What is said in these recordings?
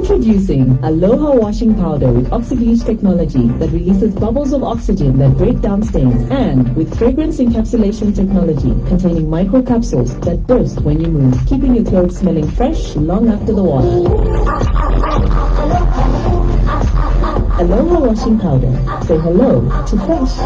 Introducing Aloha Washing Powder with oxy-bleach technology that releases bubbles of oxygen that break down stains, and with fragrance encapsulation technology containing microcapsules that burst when you move, keeping your clothes smelling fresh long after the wash. Aloha Washing Powder. Say hello to fresh.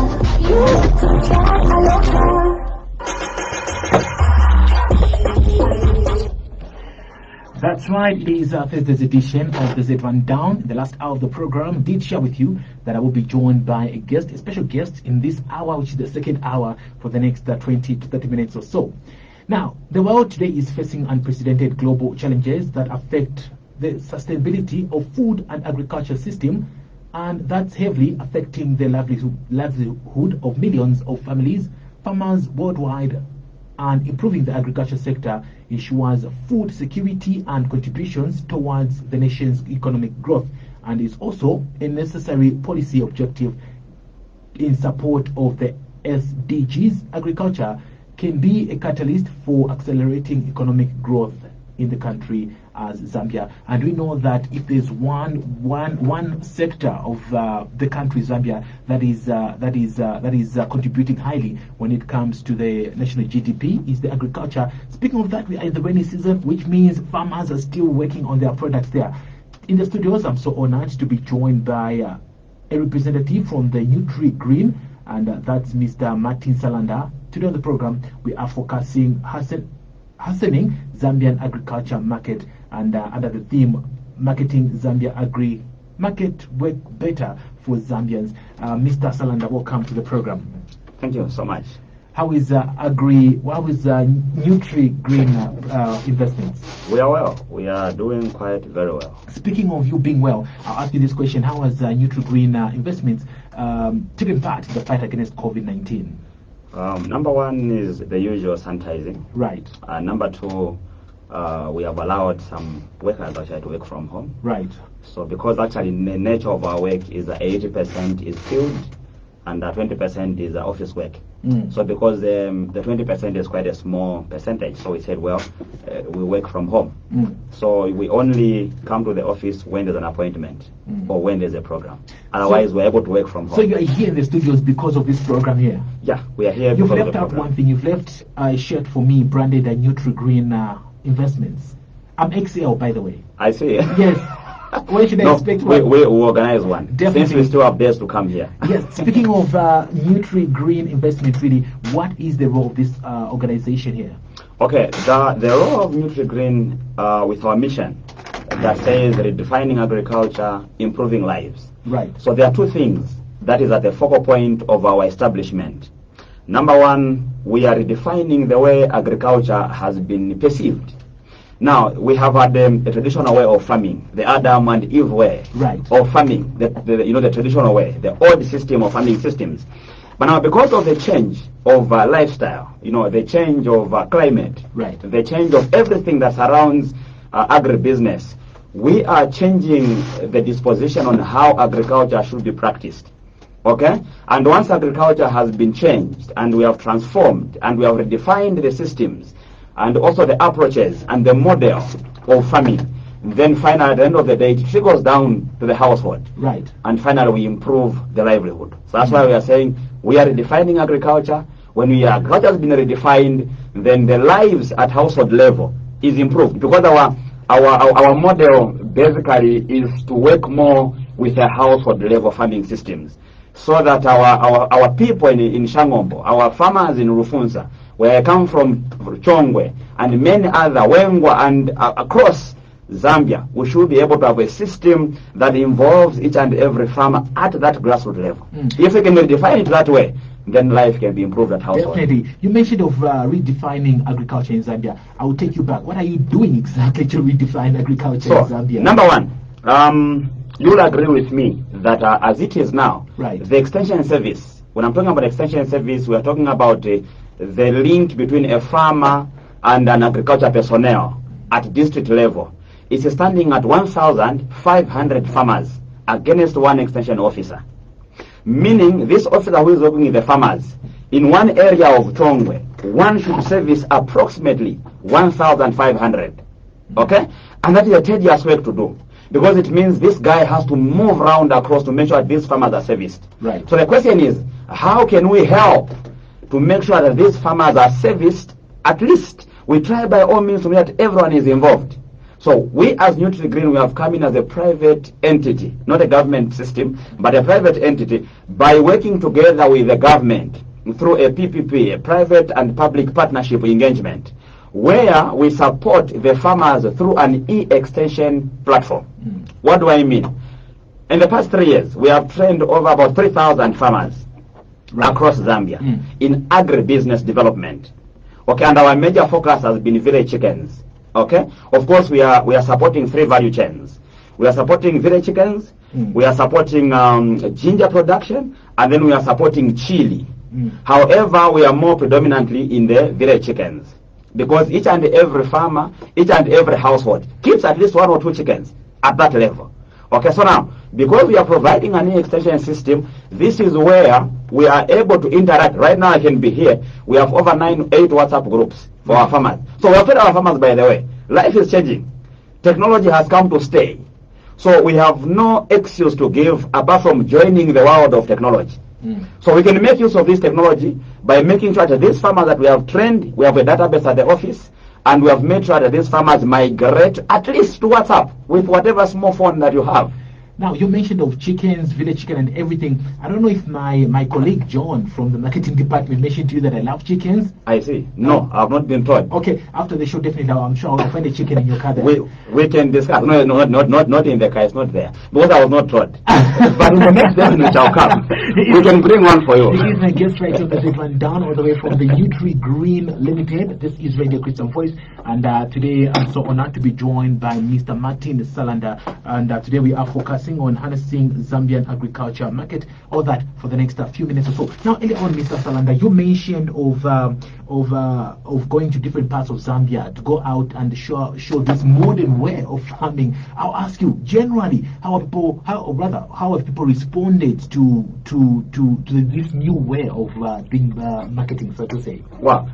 That's right, it is Thursday's edition of the Z Rundown. In the last hour of the program, did share with you that I will be joined by a special guest in this hour, which is the second hour for the next 20 to 30 minutes or so. Now, the world today is facing unprecedented global challenges that affect the sustainability of food and agriculture system, and that's heavily affecting the livelihood of millions of families, farmers worldwide, and improving the agriculture sector ensures food security and contributions towards the nation's economic growth, and is also a necessary policy objective in support of the SDGs. Agriculture can be a catalyst for accelerating economic growth in the country as Zambia, and we know that if there's one sector of the country Zambia that is contributing highly when it comes to the national GDP, is the agriculture. Speaking of that, we are in the rainy season, which means farmers are still working on their products there. In the studios, I'm so honored to be joined by a representative from the Nutrigreen, and that's Mr. Martin Salanda. Today on the program, we are focusing hastening Zambian agriculture market, and under the theme marketing Zambia agri market work better for Zambians. Mr. Salanda, welcome to the program. Thank you so much. How is Nutrigreen investments? We are well. We are doing quite very well. Speaking of you being well, I'll ask you this question: how has Nutrigreen investments taken part in the fight against COVID-19? Number one is the usual sanitizing. Right. Number two, we have allowed some workers actually to work from home. Right. So because actually the nature of our work is 80% is field and 20% is office work. So because the 20% is quite a small percentage, so we said, well, we work from home. So we only come to the office when there's an appointment or when there's a program. Otherwise, we're able to work from home. So you are here in the studios because of this program here? Yeah, we are here. You've left out one thing. You've left a shirt for me branded a Nutrigreen investments. I'm XL, by the way. I see. Yes. When should I expect one? We organize one. Definitely. Since we still have days to come here. Yes. Speaking of Nutrigreen investment, really, what is the role of this organization here? Okay, the role of Nutrigreen with our mission that says redefining agriculture, improving lives. Right. So there are two things that is at the focal point of our establishment. Number one, we are redefining the way agriculture has been perceived. Now, we have had a traditional way of farming, the Adam and Eve way of farming, the traditional way, the old system of farming systems. But now, because of the change of lifestyle, the change of climate, the change of everything that surrounds agribusiness, we are changing the disposition on how agriculture should be practiced. Okay? And once agriculture has been changed, and we have transformed, and we have redefined the systems, and also the approaches and the model of farming, then finally at the end of the day it trickles down to the household. Right. And finally we improve the livelihood. So that's why we are saying we are redefining agriculture. When agriculture has been redefined, then the lives at household level is improved, because our model basically is to work more with the household level farming systems, so that our people in Shangombo, our farmers in Rufunza, where I come from, Chongwe, and many other, Wengwa, and across Zambia, we should be able to have a system that involves each and every farmer at that grassroots level. If we can redefine it that way, then life can be improved at household. Definitely. You mentioned of redefining agriculture in Zambia. I will take you back. What are you doing exactly to redefine agriculture in Zambia? Number one, you'll agree with me that as it is now, the extension service, when I'm talking about extension service, we are talking about the link between a farmer and an agriculture personnel at district level. It's standing at 1,500 farmers against one extension officer. Meaning this officer who is working with the farmers in one area of Chongwe, one should service approximately 1,500. Okay? And that is a tedious work to do. because it means this guy has to move around across to make sure that these farmers are serviced. Right. So the question is, how can we help to make sure that these farmers are serviced? At least we try by all means to make sure that everyone is involved. So we as Nutrigreen, we have come in as a private entity, not a government system, but a private entity, by working together with the government through a PPP, a private and public partnership engagement, where we support the farmers through an e-extension platform. What do I mean? In the past 3 years, we have trained over about 3,000 farmers across Zambia in agribusiness development. Okay, and our major focus has been village chickens. Okay, of course we are supporting 3 value chains. We are supporting village chickens, we are supporting ginger production, and then we are supporting chili. However, we are more predominantly in the village chickens, because each and every farmer, each and every household keeps at least 1 or 2 chickens at that level. Okay, so now, because we are providing an e-extension system, this is where we are able to interact. Right now I can be here. We have over 8 WhatsApp groups for our farmers. So we have told our farmers, by the way, life is changing. Technology has come to stay. So we have no excuse to give apart from joining the world of technology. So we can make use of this technology by making sure that these farmers that we have trained, we have a database at the office, and we have made sure that these farmers migrate at least to WhatsApp with whatever small phone that you have. Now, you mentioned of chickens, village chicken and everything. I don't know if my colleague John from the marketing department mentioned to you that I love chickens. I see. No, I've not been told. Okay, after the show, definitely, I'm sure I'll find a chicken in your car there. We can discuss. No, not in the car. It's not there. Because I was not told. But in the next day, it shall come. We can bring one for you. This is my guest right here, Mr. Van down all the way from the Nutrigreen Limited. This is Radio Christian Voice. And today, I'm so honored to be joined by Mr. Martin Salanda. And today, we are focusing on harnessing Zambian agriculture market, all that for the next few minutes or so. Now, earlier on, Mr. Salanda, you mentioned of going to different parts of Zambia to go out and show this modern way of farming. I'll ask you, generally, how have people responded to this new way of doing marketing, so to say? Well,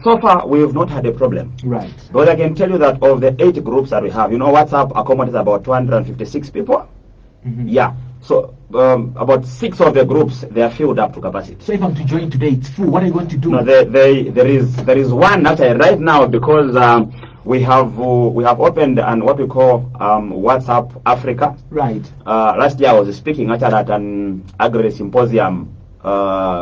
so far we have not had a problem. Right. But I can tell you that of the 8 groups that we have, WhatsApp accommodates about 256 people. Yeah. So about 6 of the groups, they are filled up to capacity. So if I'm to join today, it's full. What are you going to do? No, there is one actually right now, because we have opened what we call WhatsApp Africa. Right. Last year I was speaking actually at an Agri Symposium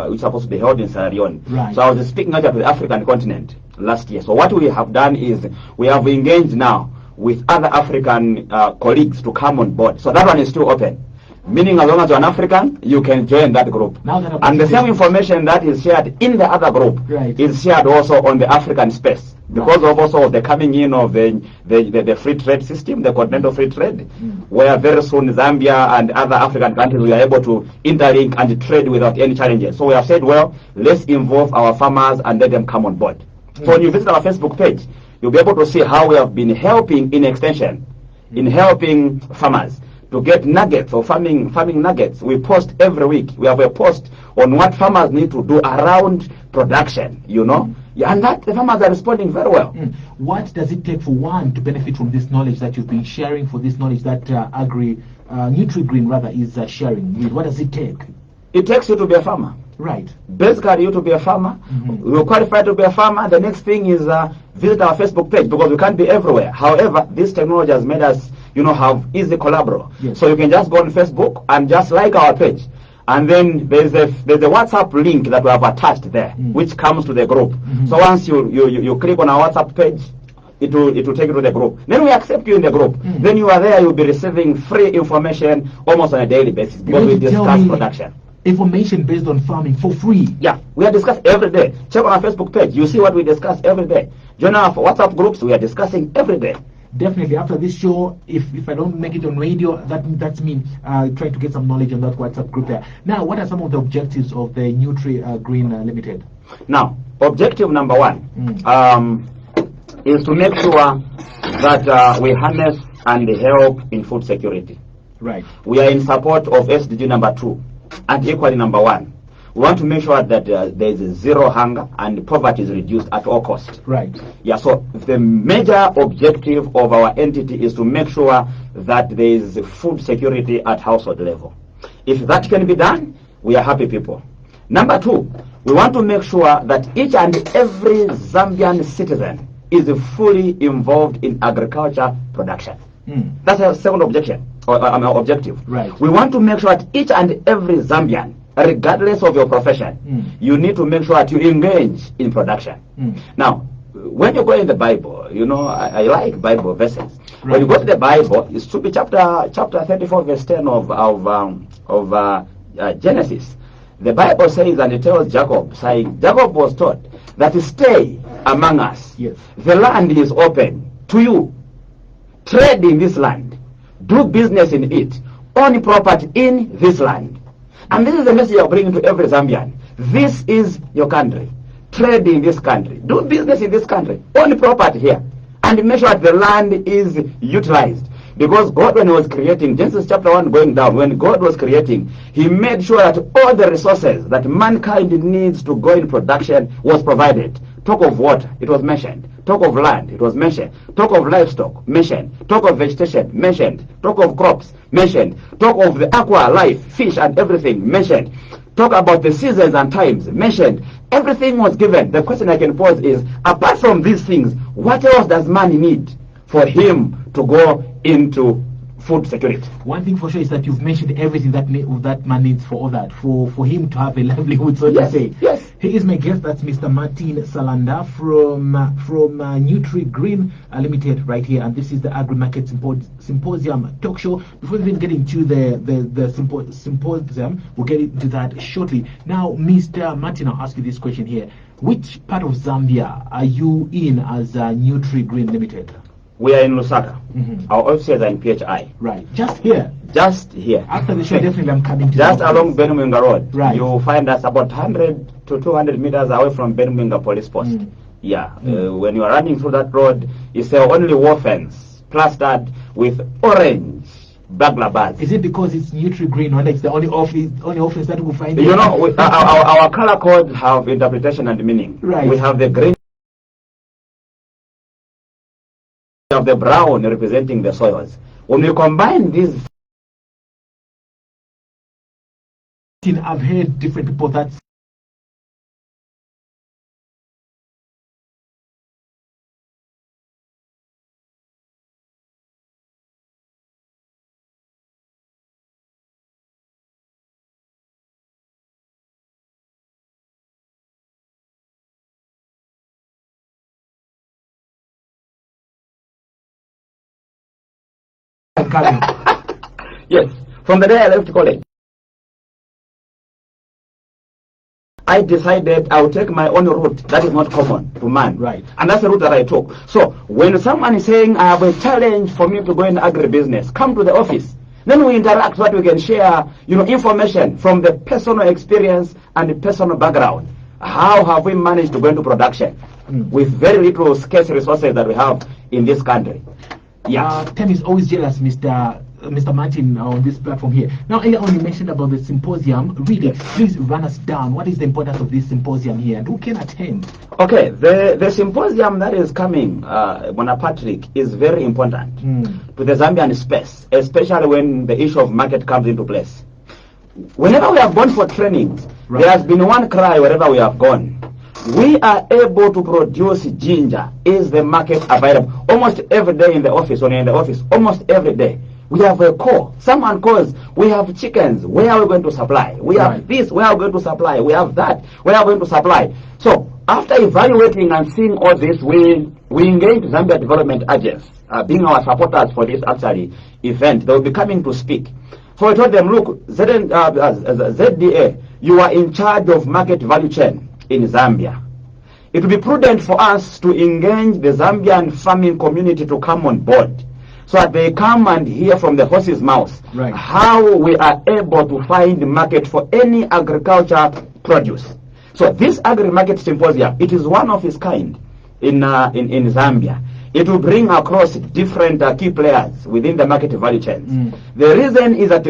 which is supposed to be held in Sierra Leone. Right. So I was speaking actually to the African continent last year. So what we have done is we have engaged now with other African colleagues to come on board. So that one is still open. Meaning as long as you're an African, you can join that group. And the same information that is shared in the other group is shared also on the African space. Because of also the coming in of the free trade system, the continental free trade, where very soon Zambia and other African countries will be able to interlink and trade without any challenges. So we have said, well, let's involve our farmers and let them come on board. So when you visit our Facebook page, you'll be able to see how we have been helping in extension, in helping farmers to get nuggets or farming nuggets. We post every week. We have a post on what farmers need to do around production, Yeah, and that the farmers are responding very well. What does it take for one to benefit from this knowledge that you've been sharing, for this knowledge that Nutrigreen rather is sharing? What does it take? It takes you to be a farmer. Right. Basically, you to be a farmer. You're qualified to be a farmer. The next thing is visit our Facebook page, because we can't be everywhere. However, this technology has made us, have easy collaboration. Yes. So you can just go on Facebook and just like our page. And then there's a WhatsApp link that we have attached there, which comes to the group. So once you click on our WhatsApp page, it will take you to the group. Then we accept you in the group. Then you are there, you'll be receiving free information almost on a daily basis, because we discuss production. Information based on farming for free. Yeah, we are discussing every day. Check on our Facebook page. You see what we discuss every day. Join our WhatsApp groups. We are discussing every day. Definitely. After this show, if I don't make it on radio, that's me trying to get some knowledge on that WhatsApp group there. Now, what are some of the objectives of the Nutrigreen Limited? Now, objective number 1 is to make sure that we harness and help in food security. Right. We are in support of SDG number 2 and equally number 1. We want to make sure that there is zero hunger and poverty is reduced at all costs. Right. Yeah, so the major objective of our entity is to make sure that there is food security at household level. If that can be done, we are happy people. Number two, we want to make sure that each and every Zambian citizen is fully involved in agriculture production. That's our second objection, or objective. Right. We want to make sure that each and every Zambian, regardless of your profession, you need to make sure that you engage in production. Now, when you go in the Bible, you know, I like Bible verses. Right. When you go to the Bible, it should be chapter 34, verse 10 of Genesis. The Bible says, and it tells Jacob, saying, Jacob was taught that stay among us. Yes. The land is open to you. Trade in this land. Do business in it. Own property in this land. And this is the message you're bringing to every Zambian. This is your country. Trade in this country. Do business in this country. Own property here. And make sure that the land is utilized. Because God, when he was creating, Genesis chapter 1 going down, when God was creating, he made sure that all the resources that mankind needs to go in production was provided. Talk of water, it was mentioned. Talk of land, it was mentioned. Talk of livestock, mentioned. Talk of vegetation, mentioned. Talk of crops, mentioned. Talk of the aqua life, fish and everything, mentioned. Talk about the seasons and times, mentioned. Everything was given. The question I can pose is, apart from these things, what else does man need for him to go into food security? One thing for sure is that you've mentioned everything that man needs for all that, for him to have a livelihood, so to say. Yes. He is my guest. That's Mr. Martin Salanda from Nutrigreen Limited right here, and this is the Agrimarket Symposium talk show. Before we even get into the symposium, we'll get into that shortly. Now, Mr. Martin, I'll ask you this question here: which part of Zambia are you in as Nutrigreen Limited? We are in Lusaka. Our offices are in PHI. Right. Just here. Just here. After the show, definitely I'm coming to just along Benumwinga Road. Right. You'll find us about 100 to 200 meters away from Benumwinga Police Post. Yeah. When you are running through that road, it's the only wall fence plastered with orange burglar bars. Is it because it's Nutrigreen, or it's the only office that we'll find? You know, our color codes have interpretation and meaning. Right. We have the green. Of the brown representing the soils. When you combine these, I've heard different people that are coming. yes, from the day I left college, I decided I would take my own route that is not common to man. Right. And that's the route that I took. So when someone is saying I have a challenge for me to go in agribusiness, come to the office. Then we interact so that we can share, information from the personal experience and the personal background. How have we managed to go into production with very little scarce resources that we have in this country? Yeah. Tim is always jealous, Mr. Martin, on this platform here. Now, earlier on you mentioned about the symposium. Really, please run us down. What is the importance of this symposium here, and who can attend? Okay, the symposium that is coming, Patrick, is very important to the Zambian space, especially when the issue of market comes into place. Whenever we have gone for trainings, there has been one cry wherever we have gone. We are able to produce ginger. Is the market available? Almost every day in the office, when you're in the office, almost every day. We have a call. Someone calls, we have chickens, where are we going to supply? We have this, where are we going to supply? We have that, where are we going to supply? So, after evaluating and seeing all this, we engaged Zambia Development Agents, being our supporters for this event. They will be coming to speak. So I told them, look, ZDA, you are in charge of market value chain in Zambia. It will be prudent for us to engage the Zambian farming community to come on board, so that they come and hear from the horse's mouth how we are able to find the market for any agriculture produce. So this Agrimarket Symposium, it is one of its kind in Zambia. It will bring across different key players within the market value chains. The reason is that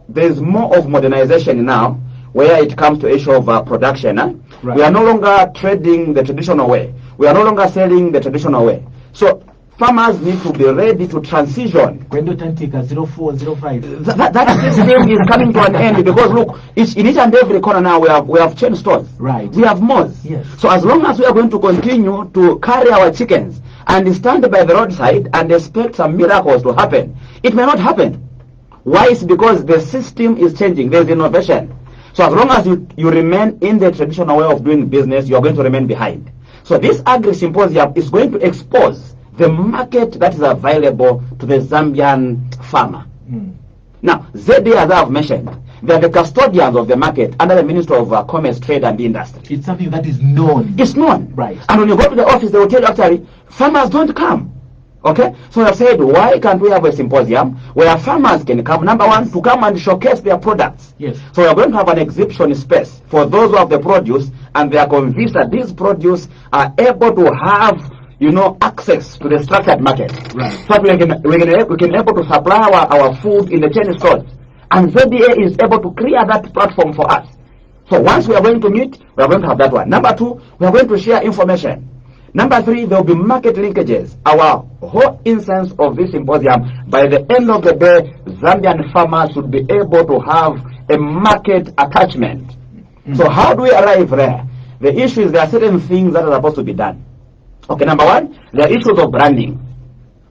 there is more of modernization now. where it comes to issue of production. Right. We are no longer trading the traditional way. We are no longer selling the traditional way. So farmers need to be ready to transition. Kwendo Tantika 0405. That system is coming to an end, because look, in each and every corner now we have chain stores. Right. We have malls. Yes. So as long as we are going to continue to carry our chickens and stand by the roadside and expect some miracles to happen, it may not happen. Why? It's because the system is changing. There's innovation. So as long as you remain in the traditional way of doing business, you are going to remain behind. So this Agri-Symposium is going to expose the market that is available to the Zambian farmer. Now, ZD, as I have mentioned, they are the custodians of the market under the Ministry of Commerce, Trade and Industry. It's something that is known. It's known. Right. And when you go to the office, they will tell you actually, farmers don't come. Okay? So I said, why can't we have a symposium where farmers can come, number one, to come and showcase their products? Yes. So we are going to have an exhibition space for those who have the produce and they are convinced that these produce are able to have, access to the structured market. Right. So we can able to supply our food in the chain stores. And ZDA is able to clear that platform for us. So once we are going to meet, we are going to have that one. Number two, we are going to share information. Number three, there will be market linkages. Our whole essence of this symposium, by the end of the day, Zambian farmers should be able to have a market attachment. So how do we arrive there? The issue is there are certain things that are supposed to be done. Okay, number one, there are issues of branding.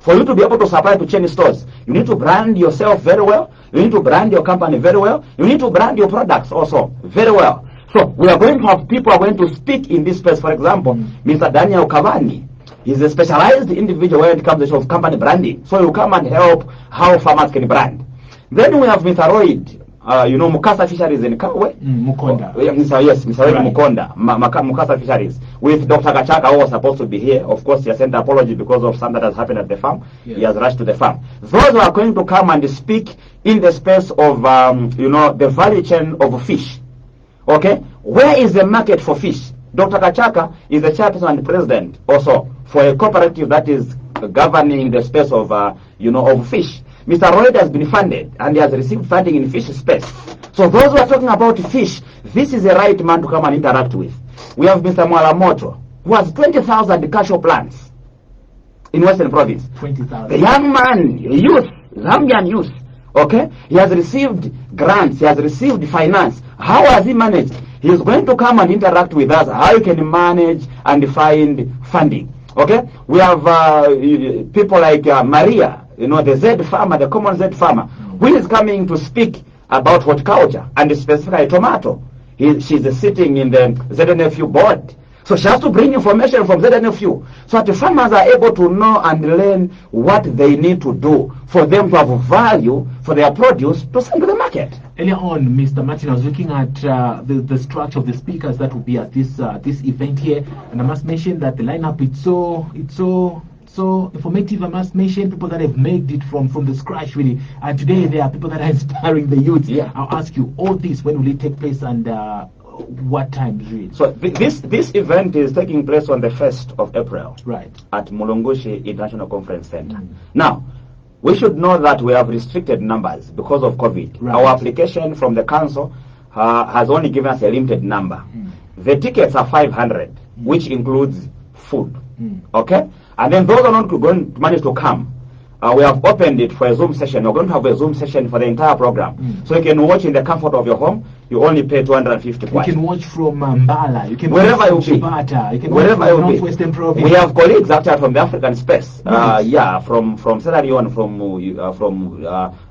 For you to be able to supply to chain stores, you need to brand yourself very well. You need to brand your company very well. You need to brand your products also very well. So we are going to have people who are going to speak in this space. For example, Mr. Daniel Kavani is a specialized individual when it comes to issue of company branding. So he'll come and help how farmers can brand. Then we have Mr. Royd, Mukasa Fisheries in Kawe. Mukonda. Mr. Royd Right. Mukonda, Mukasa Fisheries. With Dr. Gachaka, who was supposed to be here. Of course, he has sent apology because of something that has happened at the farm. Yes. He has rushed to the farm. Those who are going to come and speak in the space of, the value chain of fish. Okay? Where is the market for fish? Dr. Gachaka is the chairperson and president also for a cooperative that is governing the space of, of fish. Mr. Royd has been funded and he has received funding in fish space. So those who are talking about fish, this is the right man to come and interact with. We have Mr. Mwalamoto, who has 20,000 cashew plants in Western Province. 20,000. The young man, youth, Zambian youth, okay? He has received grants, he has received finance. How has he managed? He is going to come and interact with us, how you can manage and find funding. Okay? We have people like Maria, the Z farmer, the common Z farmer, who is coming to speak about horticulture and specifically tomato. She's sitting in the ZNFU board. So she has to bring information from ZNFU so that the farmers are able to know and learn what they need to do for them to have value for their produce to send to the market. Earlier on, Mr. Martin, I was looking at the structure of the speakers that will be at this event here, and I must mention that the lineup it's so informative. I must mention people that have made it from the scratch really, and today there are people that are inspiring the youth. Yeah. I'll ask you all this, when will it take place and what time really? So this event is taking place on the 1st of April. Right. At Mulungushi International Conference Center. Now, we should know that we have restricted numbers because of COVID. Right. Our application from the council has only given us a limited number. The tickets are 500, which includes food. Okay? And then those are not going to manage to come. We have opened it for a Zoom session. We're going to have a Zoom session for the entire program. So you can watch in the comfort of your home. You only pay 250 kwacha. You can watch from Mbala. You can Wherever watch you from be. Chibata. You can Wherever watch you from be. Northwestern Province. We have colleagues actually from the African space. Right. From Sierra Leone, from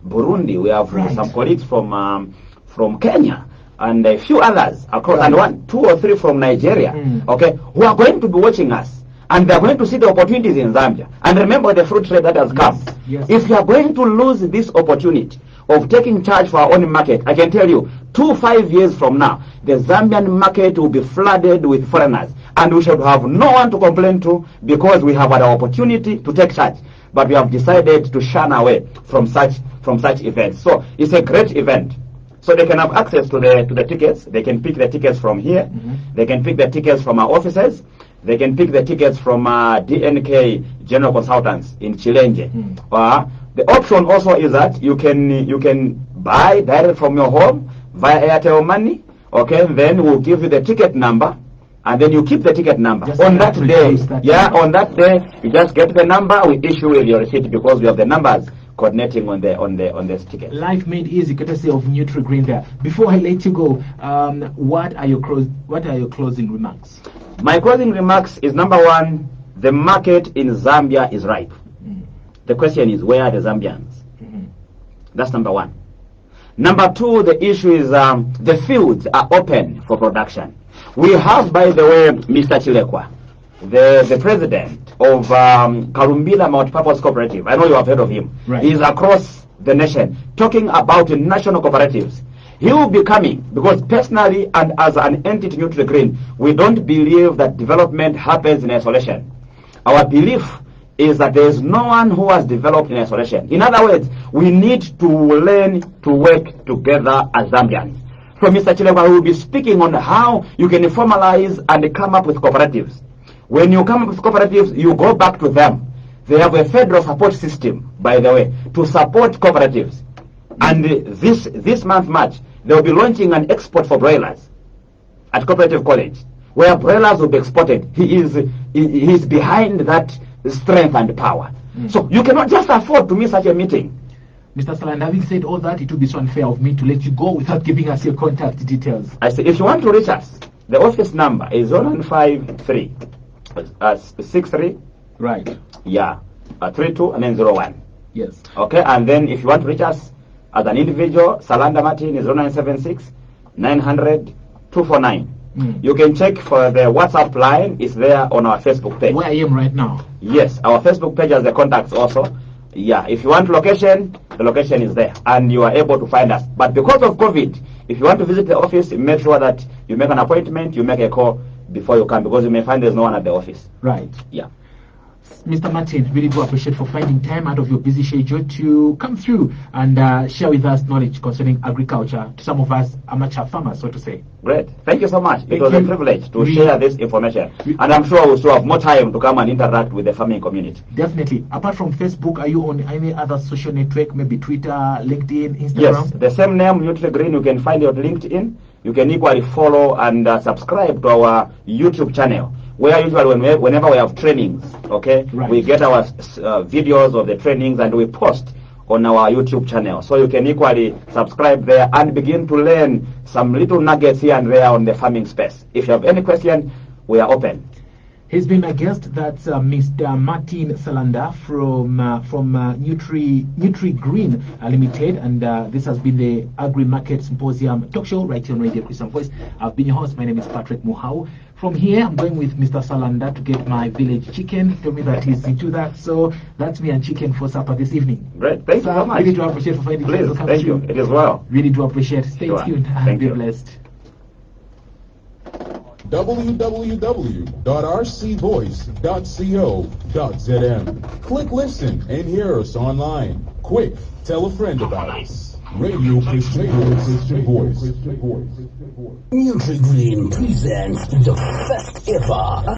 Burundi. We have Right. some colleagues from Kenya and a few others across, Right. and 2 or 3 from Nigeria. Okay, who are going to be watching us. And they are going to see the opportunities in Zambia. And remember the fruit trade that has come. Yes. If you are going to lose this opportunity of taking charge for our own market, I can tell you, 5 years from now, the Zambian market will be flooded with foreigners. And we should have no one to complain to because we have had an opportunity to take charge. But we have decided to shun away from such events. So it's a great event. So they can have access to the tickets. They can pick the tickets from here. They can pick the tickets from our offices. They can pick the tickets from DNK General Consultants in Chilenje. The option also is that you can buy direct from your home via Airtel Money, Okay, then we'll give you the ticket number, and then you keep the ticket number. Just On that day, number. on that day, you just get the number, we issue with your receipt because we have the numbers coordinating on the ticket. Life made easy, courtesy of Nutrigreen there. Before I let you go, what are your closing remarks? My closing remarks is, number one, the market in Zambia is ripe. The question is, where are the Zambians? That's number one. Number two, the issue is the fields are open for production. We have, by the way, Mr. Chilekwa, the president of Karumbila Multipurpose Cooperative. I know you have heard of him. Right. He's across the nation talking about national cooperatives. He will be coming because personally and as an entity Nutrigreen, we don't believe that development happens in isolation. Our belief is that there is no one who has developed in isolation. In other words, we need to learn to work together as Zambians. So Mr. Chilekwa will be speaking on how you can formalize and come up with cooperatives. When you come up with cooperatives, you go back to them. They have a federal support system, by the way, to support cooperatives. And this month, March, they will be launching an export for broilers at Cooperative College, where broilers will be exported. He is behind that strength and power. So you cannot just afford to miss such a meeting. Mr. Saland, having said all that, it would be so unfair of me to let you go without giving us your contact details. I say, if you want to reach us, the office number is 0153 63. Right. Yeah. 32 and then 01. Yes. Okay, and then if you want to reach us as an individual, Salanda Martin is 0976 900 249. You can check for the WhatsApp line. It's there on our Facebook page. Where I am right now. Yes, our Facebook page has the contacts also. Yeah, if you want location, the location is there, and you are able to find us. But because of COVID, if you want to visit the office, make sure that you make an appointment, you make a call before you come, because you may find there's no one at the office. Right. Yeah. Mr. Martin, really do appreciate for finding time out of your busy schedule to come through and share with us knowledge concerning agriculture to some of us amateur farmers, so to say. Great. Thank you so much. It was a privilege to We- share this information. And I'm sure we'll still have more time to come and interact with the farming community. Definitely. Apart from Facebook, are you on any other social network, maybe Twitter, LinkedIn, Instagram? Yes, the same name, Nutrigreen, you can find it on LinkedIn. You can equally follow and subscribe to our YouTube channel, where usually whenever we have trainings, okay, Right. we get our videos of the trainings and we post on our YouTube channel. So you can equally subscribe there and begin to learn some little nuggets here and there on the farming space. If you have any question, we are open. He's been my guest. That's Mr. Martin Salanda from Nutrigreen Limited, and this has been the Agrimarket Symposium talk show right here on Radio Christian Voice. I've been your host. My name is Patrick Muhau. From here, I'm going with Mr. Salanda to get my village chicken. Tell me that he's into that, so that's me and chicken for supper this evening. Great, thank you so much. Really do appreciate for finding time Please, to come thank through. you. It is well. Really do appreciate. Stay Sure. tuned and Thank be you. blessed. www.rcvoice.co.zm. Click listen and hear us online. Quick, tell a friend about us. Radio Christian Voice. Nutrigreen presents the first ever